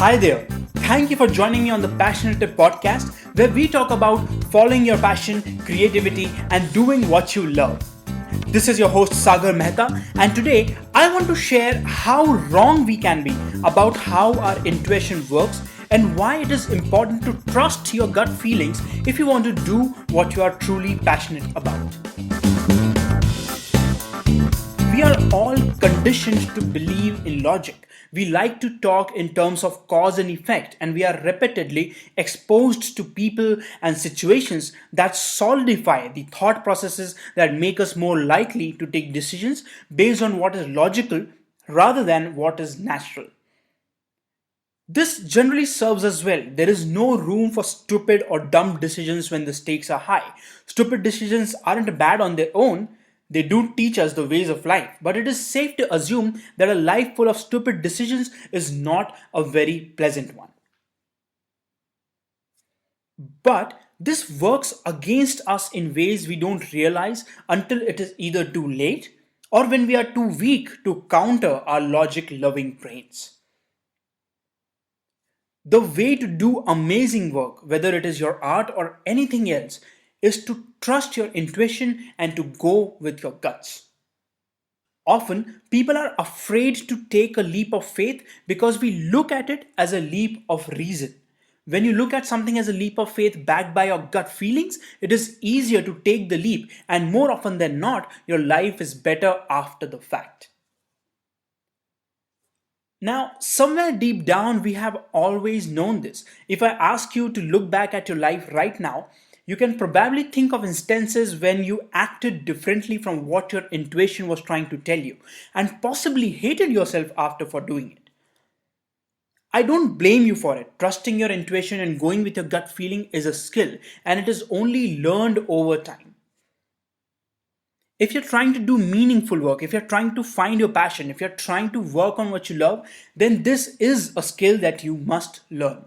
Hi there. Thank you for joining me on the Passionative podcast, where we talk about following your passion, creativity, and doing what you love. This is your host Sagar Mehta, and today I want to share how wrong we can be about how our intuition works and why it is important to trust your gut feelings if you want to do what you are truly passionate about. We are all conditioned to believe in logic. We like to talk in terms of cause and effect, and we are repeatedly exposed to people and situations that solidify the thought processes that make us more likely to take decisions based on what is logical rather than what is natural. This generally serves us well. There is no room for stupid or dumb decisions when the stakes are high. Stupid decisions aren't bad on their own, they do teach us the ways of life. But it is safe to assume that a life full of stupid decisions is not a very pleasant one. But this works against us in ways we don't realize until it is either too late or when we are too weak to counter our logic loving brains. The way to do amazing work, whether it is your art or anything else, is to trust your intuition and to go with your guts. Often, people are afraid to take a leap of faith because we look at it as a leap of reason. When you look at something as a leap of faith backed by your gut feelings, it is easier to take the leap, and more often than not, your life is better after the fact. Now, somewhere deep down, we have always known this. If I ask you to look back at your life right now, you can probably think of instances when you acted differently from what your intuition was trying to tell you, and possibly hated yourself after for doing it. I don't blame you for it. Trusting your intuition and going with your gut feeling is a skill, and it is only learned over time. If you're trying to do meaningful work, if you're trying to find your passion, if you're trying to work on what you love, then this is a skill that you must learn.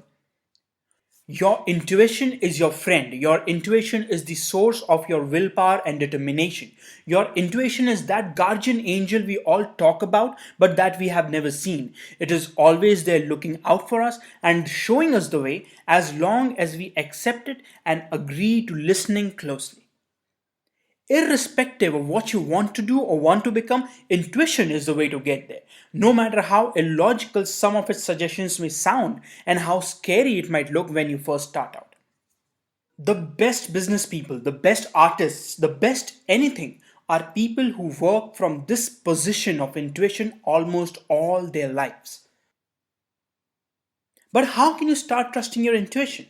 Your intuition is your friend. Your intuition is the source of your willpower and determination. Your intuition is that guardian angel we all talk about, but that we have never seen. It is always there looking out for us and showing us the way as long as we accept it and agree to listening closely. Irrespective of what you want to do or want to become, intuition is the way to get there. No matter how illogical some of its suggestions may sound and how scary it might look when you first start out. The best business people, the best artists, the best anything are people who work from this position of intuition almost all their lives. But how can you start trusting your intuition?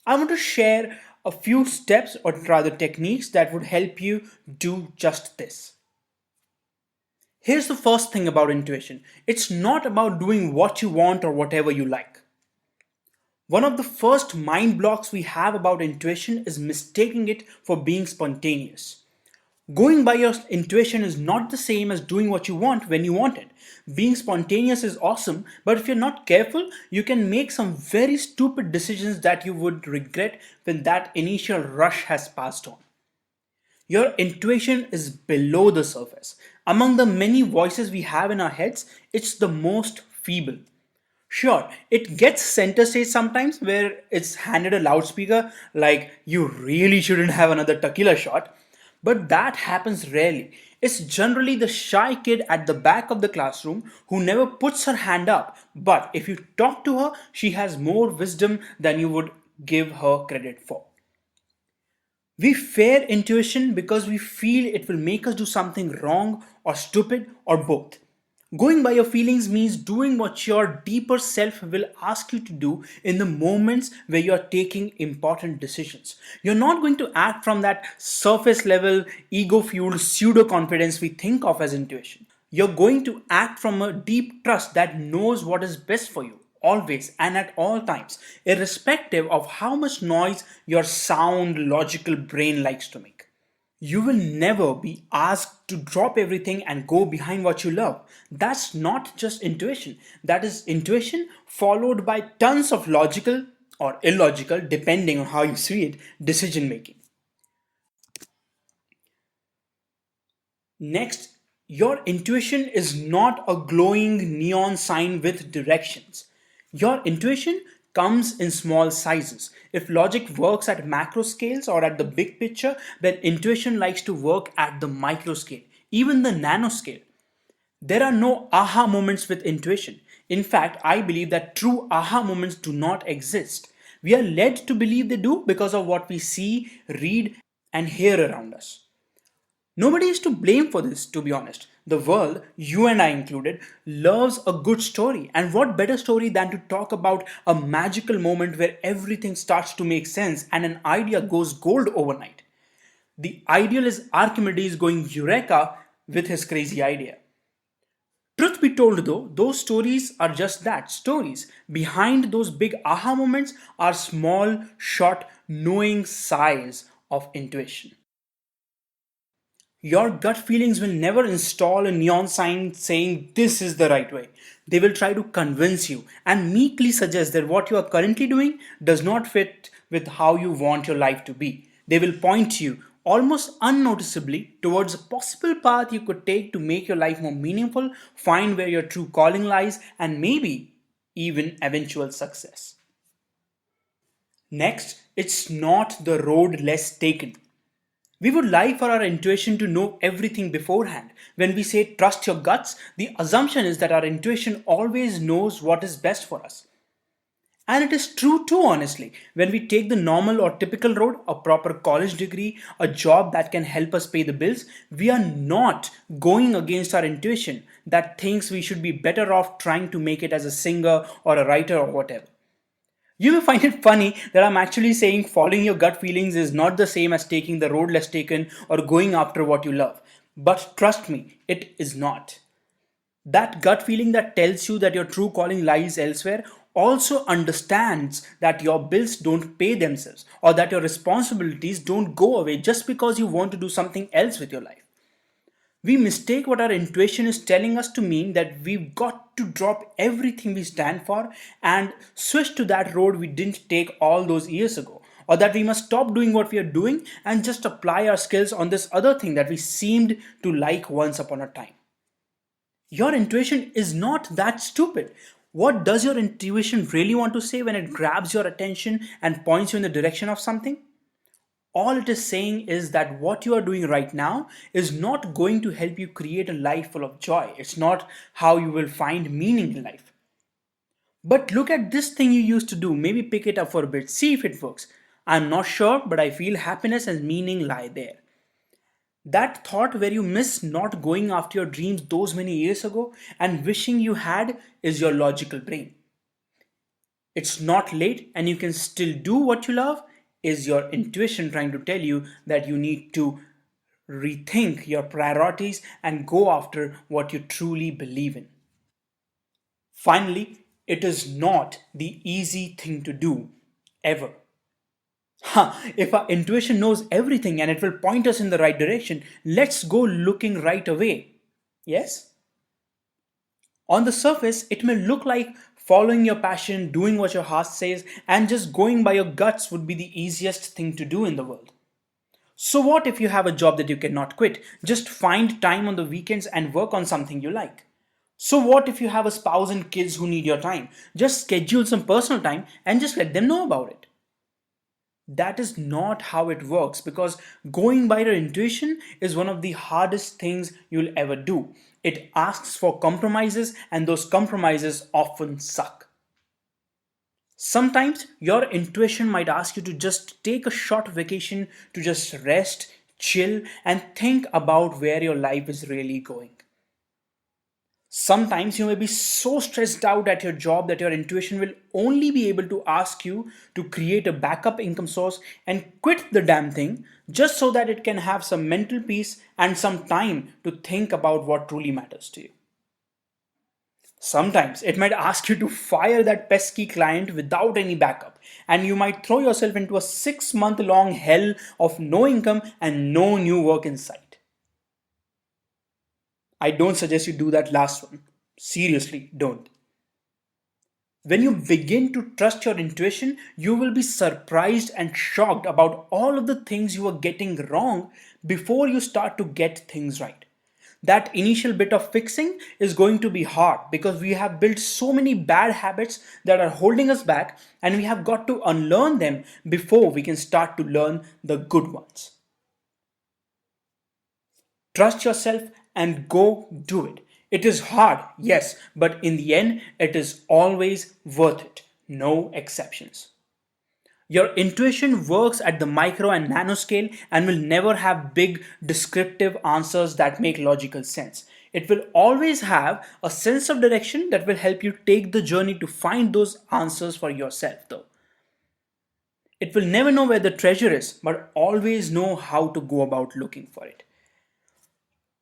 I want to share a few steps or rather techniques that would help you do just this. Here's the first thing about intuition, it's not about doing what you want or whatever you like. One of the first mind blocks we have about intuition is mistaking it for being spontaneous. Going by your intuition is not the same as doing what you want when you want it. Being spontaneous is awesome, but if you're not careful, you can make some very stupid decisions that you would regret when that initial rush has passed on. Your intuition is below the surface. Among the many voices we have in our heads, it's the most feeble. Sure, it gets center stage sometimes where it's handed a loudspeaker like you really shouldn't have another tequila shot, but that happens rarely. It's generally the shy kid at the back of the classroom who never puts her hand up, but if you talk to her, she has more wisdom than you would give her credit for. We fear intuition because we feel it will make us do something wrong or stupid or both. Going by your feelings means doing what your deeper self will ask you to do in the moments where you are taking important decisions. You're not going to act from that surface level, ego fueled pseudo confidence we think of as intuition. You're going to act from a deep trust that knows what is best for you, always and at all times, irrespective of how much noise your sound, logical brain likes to make. You will never be asked to drop everything and go behind what you love. That's not just intuition. That is intuition followed by tons of logical or illogical, depending on how you see it, decision making. Next, your intuition is not a glowing neon sign with directions. Your intuition comes in small sizes. If logic works at macro scales or at the big picture, then intuition likes to work at the micro scale, even the nano scale. There are no aha moments with intuition. In fact, I believe that true aha moments do not exist. We are led to believe they do because of what we see, read, and hear around us. Nobody is to blame for this, to be honest. The world, you and I included, loves a good story. And what better story than to talk about a magical moment where everything starts to make sense and an idea goes gold overnight? The ideal is Archimedes going Eureka with his crazy idea. Truth be told, though, those stories are just that stories. Behind those big aha moments are small, short, knowing sighs of intuition. Your gut feelings will never install a neon sign saying this is the right way. They will try to convince you and meekly suggest that what you are currently doing does not fit with how you want your life to be. They will point you almost unnoticeably towards a possible path you could take to make your life more meaningful, find where your true calling lies, and maybe even eventual success. Next, it's not the road less taken. We would like for our intuition to know everything beforehand. When we say trust your guts, the assumption is that our intuition always knows what is best for us. And it is true too, honestly. When we take the normal or typical road, a proper college degree, a job that can help us pay the bills, we are not going against our intuition that thinks we should be better off trying to make it as a singer or a writer or whatever. You may find it funny that I'm actually saying following your gut feelings is not the same as taking the road less taken or going after what you love. But trust me, it is not. That gut feeling that tells you that your true calling lies elsewhere also understands that your bills don't pay themselves or that your responsibilities don't go away just because you want to do something else with your life. We mistake what our intuition is telling us to mean that we've got to drop everything we stand for and switch to that road we didn't take all those years ago. Or that we must stop doing what we are doing and just apply our skills on this other thing that we seemed to like once upon a time. Your intuition is not that stupid. What does your intuition really want to say when it grabs your attention and points you in the direction of something? All it is saying is that what you are doing right now is not going to help you create a life full of joy. It's not how you will find meaning in life. But look at this thing you used to do. Maybe pick it up for a bit, see if it works. I'm not sure, but I feel happiness and meaning lie there. That thought where you miss not going after your dreams those many years ago and wishing you had is your logical brain. It's not late and you can still do what you love is your intuition trying to tell you that you need to rethink your priorities and go after what you truly believe in. Finally, it is not the easy thing to do ever. If our intuition knows everything and it will point us in the right direction, let's go looking right away. Yes? On the surface, it may look like following your passion, doing what your heart says, and just going by your guts would be the easiest thing to do in the world. So, what if you have a job that you cannot quit? Just find time on the weekends and work on something you like. So, what if you have a spouse and kids who need your time? Just schedule some personal time and just let them know about it. That is not how it works because going by your intuition is one of the hardest things you'll ever do. It asks for compromises, and those compromises often suck. Sometimes your intuition might ask you to just take a short vacation to just rest, chill, and think about where your life is really going. Sometimes you may be so stressed out at your job that your intuition will only be able to ask you to create a backup income source and quit the damn thing just so that it can have some mental peace and some time to think about what truly matters to you. Sometimes it might ask you to fire that pesky client without any backup, and you might throw yourself into a 6 month long hell of no income and no new work in sight. I don't suggest you do that last one. Seriously, don't. When you begin to trust your intuition, you will be surprised and shocked about all of the things you are getting wrong before you start to get things right. That initial bit of fixing is going to be hard because we have built so many bad habits that are holding us back, and we have got to unlearn them before we can start to learn the good ones. Trust yourself and go do it. It is hard, yes, but in the end, it is always worth it. No exceptions. Your intuition works at the micro and nano scale and will never have big descriptive answers that make logical sense. It will always have a sense of direction that will help you take the journey to find those answers for yourself, though. It will never know where the treasure is, but always know how to go about looking for it.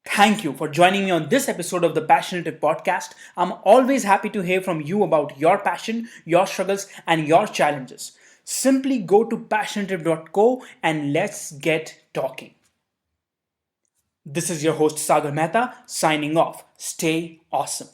Thank you for joining me on this episode of the Passionative podcast. I'm always happy to hear from you about your passion, your struggles, and your challenges. Simply go to Passionative.co and let's get talking. This is your host Sagar Mehta signing off. Stay awesome.